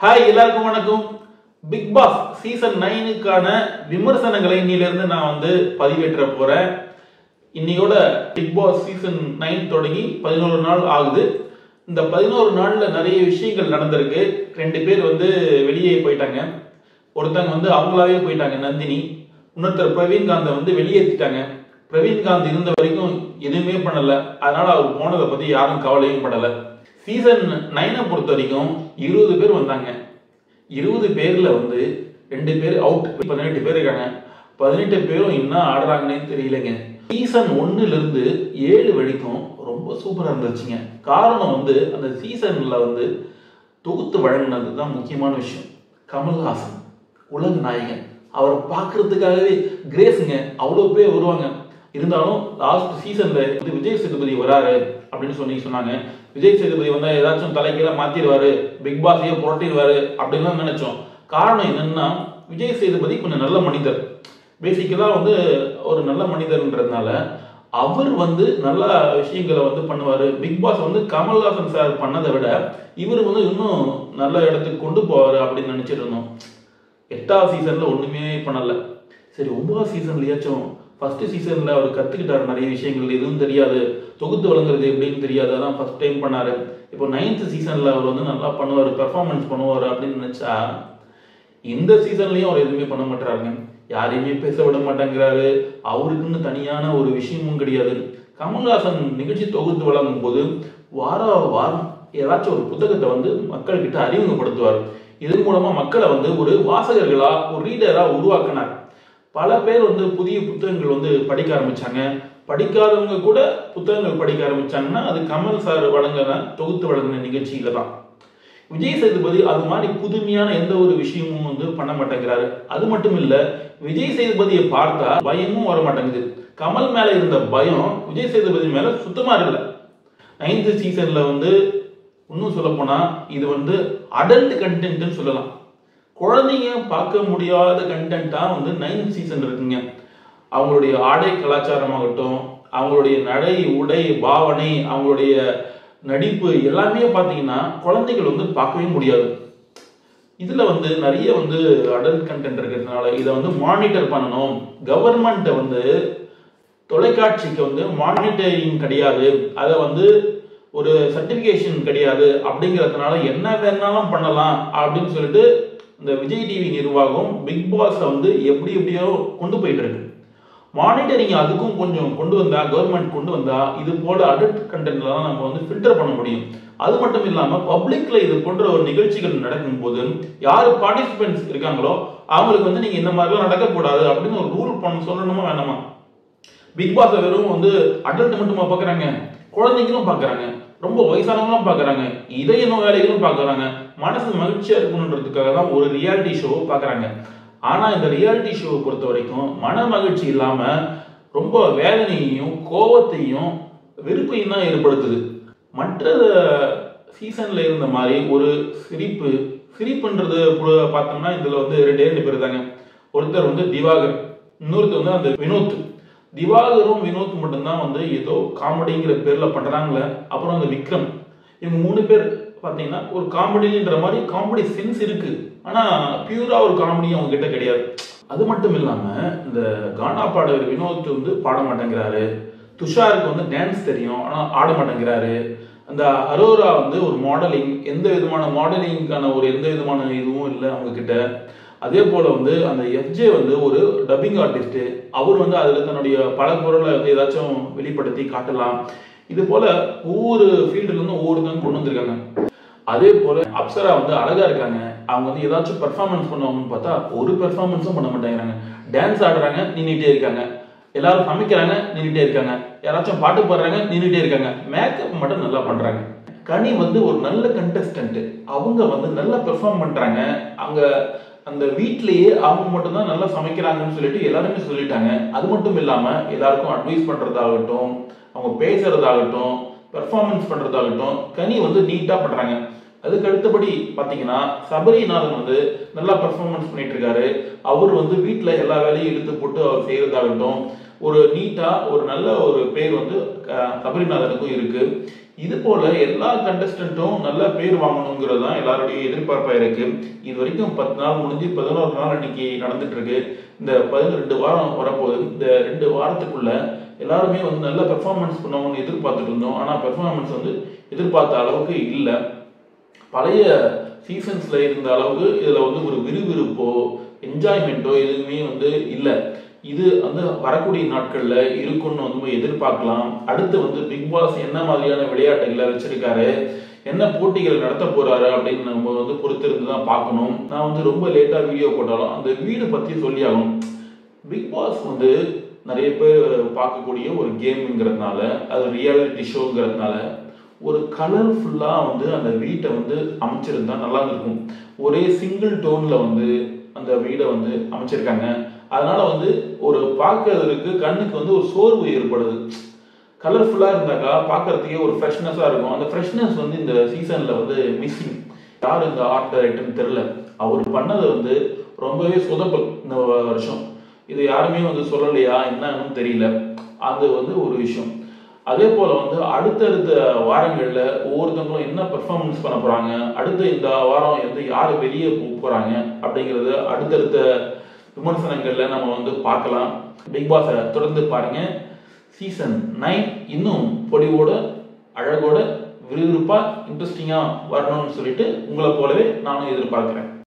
Hi எல்லாருக்கும் வணக்கம். Big Boss season 9க்கான விமர்சனங்களை இன்னிலிருந்து நான் பதிவேற்ற போறேன். இன்னையோட பிக் பாஸ் சீசன் 9 தொடங்கி 11 நாள் ஆகுது. இந்த 11 நாள்ல நிறைய விஷயங்கள் நடந்திருக்கு. 2 பேர் வெளியே போயிட்டாங்க. ஒருத்தங்க அவங்களாவே போயிட்டாங்க, நந்தினி. இன்னொருத்தர் பிரவீன்காந்தை வெளியேற்றிட்டாங்க. பிரவீன்காந்த் இருந்த வரைக்கும் எதுவுமே பண்ணல, அதனால அவர் போனதை பத்தி யாரும் கவலையும் படல. சீசன் 9 பொறுத்த வரைக்கும் 20 பேர் வந்தாங்க. 20 பேர்ல 2 பேர் அவுட். 18 பேர் இருக்காங்க. 18 பேரும் என்ன ஆடுறாங்கன்னே தெரியலங்க. சீசன் 1ல இருந்து 7 வரைக்கும் ரொம்ப சூப்பரா இருந்துச்சுங்க. காரணம் அந்த சீசன்ல தொகுத்து வழங்கினது தான் முக்கியமான விஷயம். கமல்ஹாசன் உலக நாயகன், அவரை பார்க்கறதுக்காகவே கிரேஸுங்க அவ்வளோ பேர் வருவாங்க. இருந்தாலும் லாஸ்ட் சீசன்ல விஜய் சேதுபதி வராரு அப்படின்னு சொன்னாங்க. விஜய் சேதுபதி ஏதாச்சும் தலைகீழ மாத்திடுவாரு, பிக் பாஸையே புரட்டிடுவாரு அப்படின்னு நினைச்சோம். காரணம் என்னன்னா, விஜய் சேதுபதி கொஞ்சம் நல்ல மனிதர். பேசிக்கலா ஒரு நல்ல மனிதர்ன்றதுனால அவர் நல்ல விஷயங்களை பண்ணுவாரு. பிக் பாஸ் கமல்ஹாசன் சார் பண்ணதை விட இவர் இன்னும் நல்ல இடத்துக்கு கொண்டு போவாரு அப்படின்னு நினைச்சிட்டு இருந்தோம். 8வது சீசன்ல ஒண்ணுமே பண்ணல. சரி, 9வது சீசன்லயாச்சும் ஃபர்ஸ்ட் சீசன்ல அவர் கத்துக்கிட்டாரு நிறைய விஷயங்கள். எதுவும் தெரியாது, தொகுத்து வழங்குறது எப்படின்னு தெரியாது, அதான் ஃபர்ஸ்ட் டைம் பண்ணாரு. இப்போ 9th சீசன்ல அவர் நல்லா பண்ணுவாரு, பெர்ஃபார்மன்ஸ் பண்ணுவாரு அப்படின்னு நினைச்சா இந்த சீசன்லயும் அவர் எதுவுமே பண்ண மாட்டாருங்க. யாரையுமே பேச விட மாட்டேங்கிறாரு. அவருக்குன்னு தனியான ஒரு விஷயமும் கிடையாது. கமல்ஹாசன் நிகழ்ச்சி தொகுத்து வழங்கும் போது வாரம் ஏதாச்சும் ஒரு புத்தகத்தை மக்கள் கிட்ட அறிமுகப்படுத்துவார். இதன் மூலமா மக்களை ஒரு வாசகர்களா, ஒரு ரீடரா உருவாக்கினார். பல பேர் புதிய புத்தகங்கள் படிக்க ஆரம்பிச்சாங்க. படிக்காதவங்க கூட புத்தகங்கள் படிக்க ஆரம்பிச்சாங்கன்னா அது கமல் சார் தொகுத்து வழங்கின நிகழ்ச்சியில தான். விஜய் சேதுபதி அது மாதிரி புதுமையான எந்த ஒரு விஷயமும் பண்ண மாட்டேங்கிறாரு. அது மட்டும் இல்ல, விஜய் சேதுபதியை பார்த்தா பயமும் வர மாட்டேங்குது. கமல் மேல இருந்த பயம் விஜய் சேதுபதி மேல சுத்தமா இல்லை. 9th சீசன்ல இன்னும் சொல்ல போனா இது அடல்ட் கண்டென்ட்னு சொல்லலாம். குழந்தைங்க பார்க்க முடியாத கண்டென்ட்டா 9th சீசன் இருக்குங்க. அவங்களுடைய ஆடை கலாச்சாரமாகட்டும், அவங்களுடைய நடை உடை பாவனை, அவங்களுடைய நடிப்பு எல்லாமே பார்த்தீங்கன்னா குழந்தைகள் பார்க்கவே முடியாது. இதுல நிறைய அடல்ட் கண்டென்ட் இருக்கிறதுனால இதை மானிட்டர் பண்ணணும். கவர்மெண்ட் தொலைக்காட்சிக்கு மானிட்டரிங் கிடையாது, அதை ஒரு சர்டிபிகேஷன் கிடையாது அப்படிங்கிறதுனால என்ன வேணாலும் பண்ணலாம் அப்படின்னு சொல்லிட்டு இந்த விஜய் டிவி நிர்வாகம் பிக் பாஸ் எப்படி எப்படியோ கொண்டு போயிட்டு இருக்கு. மானிட்டரிங் அதுக்கும் கொஞ்சம் கொண்டு வந்தா, கவர்மெண்ட் கொண்டு வந்தா இது போல அடல்ட் கண்டென்ட்லாம் நம்ம ஃபில்டர் பண்ண முடியும். அது மட்டும் இல்லாம பப்ளிக்ல இது போன்ற ஒரு நிகழ்ச்சிகள் நடக்கும் போது யாரு பார்ட்டிசிபென்ட்ஸ் இருக்காங்களோ அவங்களுக்கு நீங்க இந்த மாதிரிலாம் நடக்கக்கூடாது அப்படின்னு ஒரு ரூல் பண்ண சொல்லணுமா வேணாமா? பிக் பாஸ் வெறும் அடல்ட் மட்டுமா பாக்குறாங்க, குழந்தைங்களும் பாக்குறாங்க, ரொம்ப வயசானவங்களும் பாக்குறாங்க, இதய வேலைகளும் பாக்குறாங்க. மனசு மகிழ்ச்சியா இருக்கணுன்றதுக்காக தான் ஒரு ரியாலிட்டி ஷோ பாக்குறாங்க. ஆனா இந்த ரியாலிட்டி ஷோவை பொறுத்த வரைக்கும் மன மகிழ்ச்சி இல்லாம ரொம்ப வேதனையையும் கோபத்தையும் வெறுப்பையும் தான் ஏற்படுத்துது. மற்ற சீசன்ல இருந்த மாதிரி ஒரு சிரிப்புன்றது பார்த்தோம்னா இதுல 2 பேர் தாங்க. ஒருத்தர் திவாகர், இன்னொருத்தர் அந்த வினோத். திவாகரும் வினோத் மட்டும்தான் ஏதோ காமெடிங்கிற பேர்ல பண்றாங்களே. அப்புறம் அந்த விக்ரம், இவங்க 3 பேர் பாத்தீங்கன்னா ஒரு காமெடின்ற மாதிரி காமெடி சென்ஸ் இருக்கு, ஆனா பியூரா ஒரு காமெடி அவங்க கிட்ட கிடையாது. அது மட்டும் இல்லாம இந்த கானா பாடகர் வினோத் பாட மாட்டேங்கிறாரு. துஷாருக்கு டான்ஸ் தெரியும், ஆனா ஆட மாட்டேங்கிறாரு. அந்த அரோரா ஒரு மாடலிங், எந்த விதமான மாடலிங்கான எந்த விதமான இதுவும் இல்லை அவங்க கிட்ட. அதே போல அந்த எஃப்ஜே ஒரு டப்பிங் ஆர்டிஸ்ட். அவர் அதுல தன்னுடைய பல பொருளை ஏதாச்சும் வெளிப்படுத்தி காட்டலாம். இது போல ஒவ்வொரு ஃபீல்டுல இருந்தும் ஒவ்வொருத்தங்க கொண்டு வந்திருக்காங்க. அதே போல அப்சரா அழகா இருக்காங்க. அவங்க ஏதாச்சும் பெர்ஃபார்மன்ஸ் பண்ணுவாங்கன்னு பார்த்தா ஒரு பெர்ஃபார்மன்ஸும் பண்ண மாட்டேங்கிறாங்க. டான்ஸ் ஆடுறாங்க, நின்றுட்டே இருக்காங்க. எல்லாரும் சமைக்கிறாங்க, நின்றுட்டே இருக்காங்க. யாராச்சும் பாட்டு பாடுறாங்க, நின்றுட்டே இருக்காங்க. மேக்கப் மட்டும் நல்லா பண்றாங்க. கனி ஒரு நல்ல கண்டஸ்டன்ட். அவங்க நல்லா பெர்ஃபார்ம் பண்றாங்க. அங்க அந்த வீட்லயே அவங்க மட்டும் தான் நல்லா சமைக்கிறாங்கன்னு சொல்லிட்டு எல்லாருமே சொல்லிட்டாங்க. அது மட்டும் இல்லாம எல்லாருக்கும் அட்வைஸ் பண்றதாகட்டும், அவங்க பேசுறதாகட்டும், பெர்ஃபார்மன்ஸ் பண்றதாகட்டும் கனி நீட்டா பண்றாங்க. அதுக்கு அடுத்தபடி பாத்தீங்கன்னா சபரிநாதன் நல்லா பெர்ஃபார்மன்ஸ் பண்ணிட்டு இருக்காரு. அவர் வீட்டுல எல்லா வேலையும் இழுத்து போட்டு அவர் செய்யறதாகட்டும் ஒரு நீட்டா ஒரு நல்ல ஒரு பேர் சபரிநாதனுக்கும் இருக்கு. இது போல எல்லா கண்டஸ்டன்ட்டும் நல்ல பேர் வாங்கணுங்கிறது தான் எல்லாருடைய எதிர்பார்ப்பா இருக்கு. இது வரைக்கும் 10 நாள் முடிஞ்சு 11 நாள் இன்னைக்கு நடந்துட்டு இருக்கு. இந்த 12 வாரம் வரப்போகுது. இந்த 2 வாரத்துக்குள்ள எல்லாருமே வந்து நல்ல பெர்ஃபார்மன்ஸ் பண்ணுவாங்கன்னு எதிர்பார்த்துட்டு இருந்தோம். ஆனா பெர்ஃபார்மன்ஸ் வந்து எதிர்பார்த்த அளவுக்கு இல்லை. பழைய சீசன்ஸ்ல இருந்த அளவுக்கு இதுல வந்து ஒரு விறுவிறுப்போ என்ஜாய்மெண்ட்டோ எதுவுமே வந்து இல்லை. இது வந்து வரக்கூடிய நாட்கள்ல இருக்கும்னு வந்து எதிர்பார்க்கலாம். அடுத்து வந்து பிக் பாஸ் என்ன மாதிரியான விளையாட்டுகளை வச்சிருக்காரு, என்ன போட்டிகள் நடத்த போறாரு அப்படின்னு நம்ம வந்து பொறுத்திருந்து தான் பார்க்கணும். நான் வந்து ரொம்ப லேட்டா வீடியோ போட்டாலும் அந்த வீடு பத்தி சொல்லி ஆகணும். பிக் பாஸ் வந்து நிறைய பேர் பார்க்கக்கூடிய ஒரு கேம்ங்கிறதுனால, அது ரியாலிட்டி ஷோங்கிறதுனால ஒரு கலர்ஃபுல்லா வந்து அந்த வீட்டை வந்து அமைச்சிருந்தா நல்லா இருக்கும். ஒரே சிங்கிள் டோன்ல வந்து அந்த வீடை வந்து அமைச்சிருக்காங்க. அதனால வந்து ஒரு பார்க்கறதுக்கு கண்ணுக்கு வந்து ஒரு சோர்வு ஏற்படுது. கலர்ஃபுல்லா இருந்தாக்கா பார்க்கறதுக்கே ஒரு ஃப்ரெஷ்னஸா இருக்கும். அந்த ஃப்ரெஷ்னஸ் வந்து இந்த சீசன்ல வந்து மிஸ்ஸிங். யார் இந்த ஆர்ட் டைரக்டர்னு தெரியல. அவர் பண்ணது வந்து ரொம்பவே சொதப்பல் இந்த வருஷம். இது யாருமே வந்து சொல்லலையா என்னன்னு தெரியல. அது வந்து ஒரு விஷயம். அதே போல வந்து அடுத்தடுத்த வாரங்கள்ல ஒவ்வொருத்தவங்களும் என்ன பெர்ஃபார்மன்ஸ் பண்ண போறாங்க, அடுத்த இந்த வாரம் வந்து யாரு வெளியே போறாங்க அப்படிங்கறது அடுத்தடுத்த விமர்சனங்கள்ல நம்ம வந்து பார்க்கலாம். பிக் பாஸை தொடர்ந்து பாருங்க. சீசன் 9 இன்னும் பொடிவோட அழகோட விறுவிறுப்பா இன்ட்ரெஸ்டிங்கா வரணும்னு சொல்லிட்டு உங்களை போலவே நானும் எதிர்பார்க்கிறேன்.